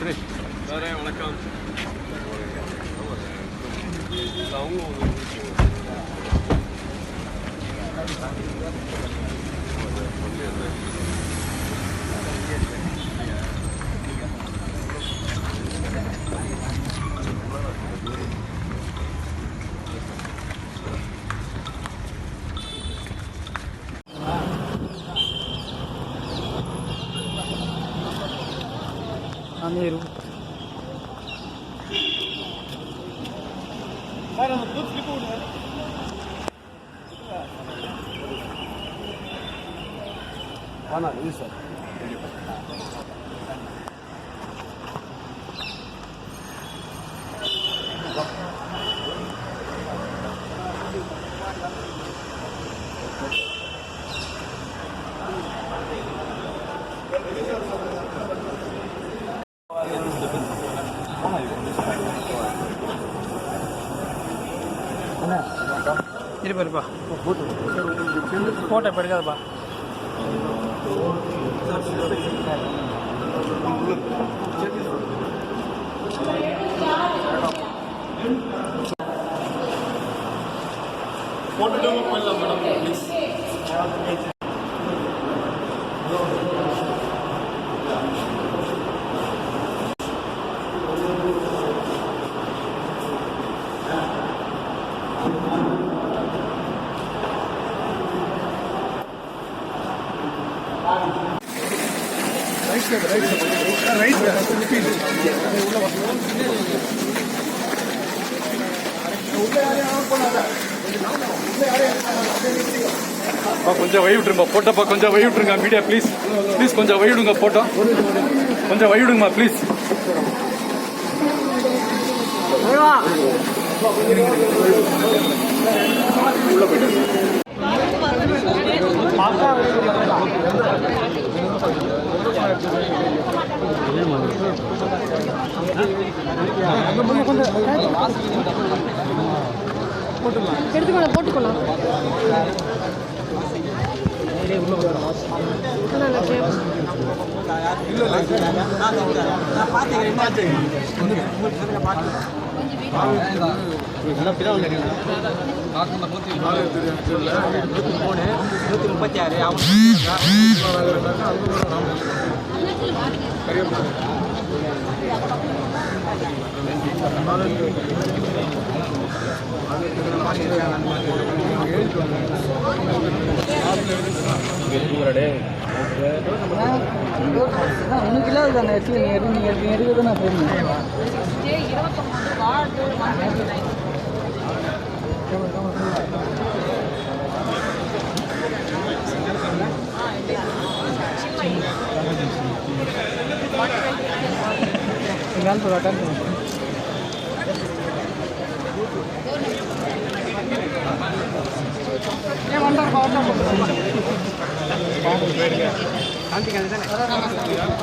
சாரே வணக்கம். ನೀರು ಸರ್ இருப்பா ஃபோட்டோ இப்போ எடுக்காதப்பா. போட்டுட்டு போயிடலாம் மேடம் ப்ளீஸ். கொஞ்சம் வழி விட்டுருங்க போட்டோப்பா, கொஞ்சம் வழி விட்டுருங்க மீடியா ப்ளீஸ் ப்ளீஸ், கொஞ்சம் வழி விடுங்க போட்டோ, கொஞ்சம் வழி விடுங்கம்மா ப்ளீஸ். உள்ள போயிட்டு எடுத்துக்கோங்க, போட்டுக்கோலாம். உனக்கு இல்லாத நீங்கள் எடுக்கிறது நான் தெரியும்.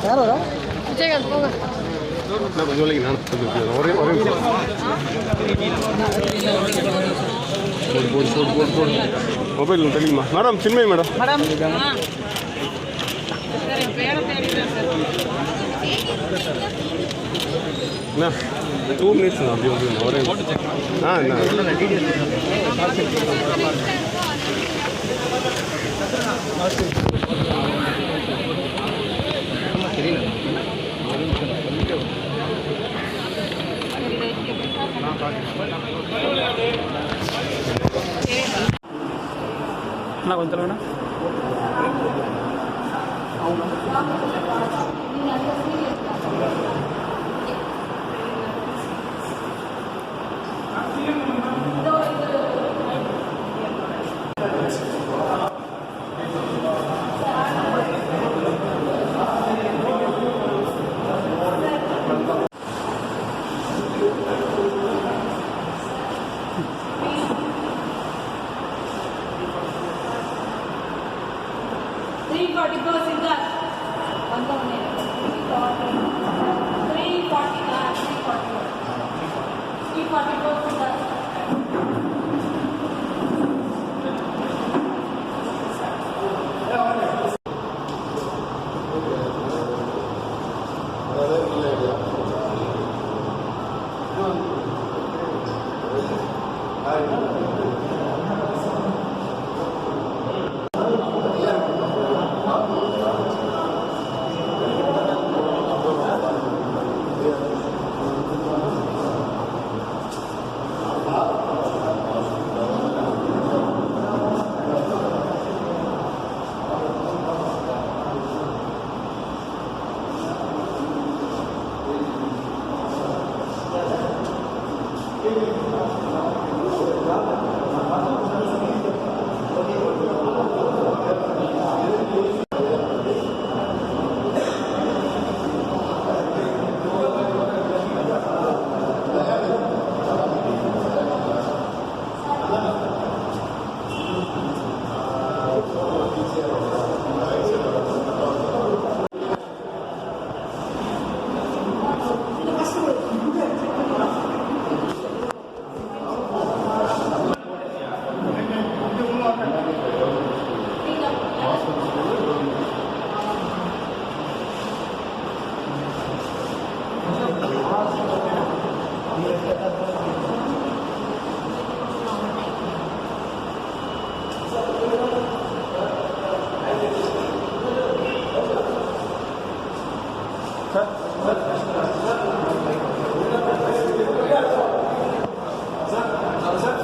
யாரோ விஜயகாந்த் போங்க. கொஞ்சம் இல்லைங்க, நான் ஒரே போடு மொபைல் தெரியுமா madam? Chinmayi madam. Madam 2 minutes அப்படி வந்து ஒரே அண்ணா கொஞ்சம் வேணா இல்லை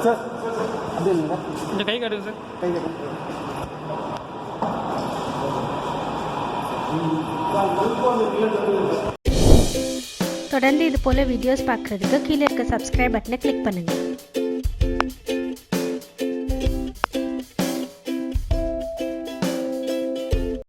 சார் அப்படி இல்லைங்க இந்த கை காட்டுங்க சார். கை கட்டு தொடர்ந்து இது போல வீடியோஸ் பார்க்குறதுக்கு கீழே இருக்க சப்ஸ்கிரைப் பட்டனை கிளிக் பண்ணுங்கள்.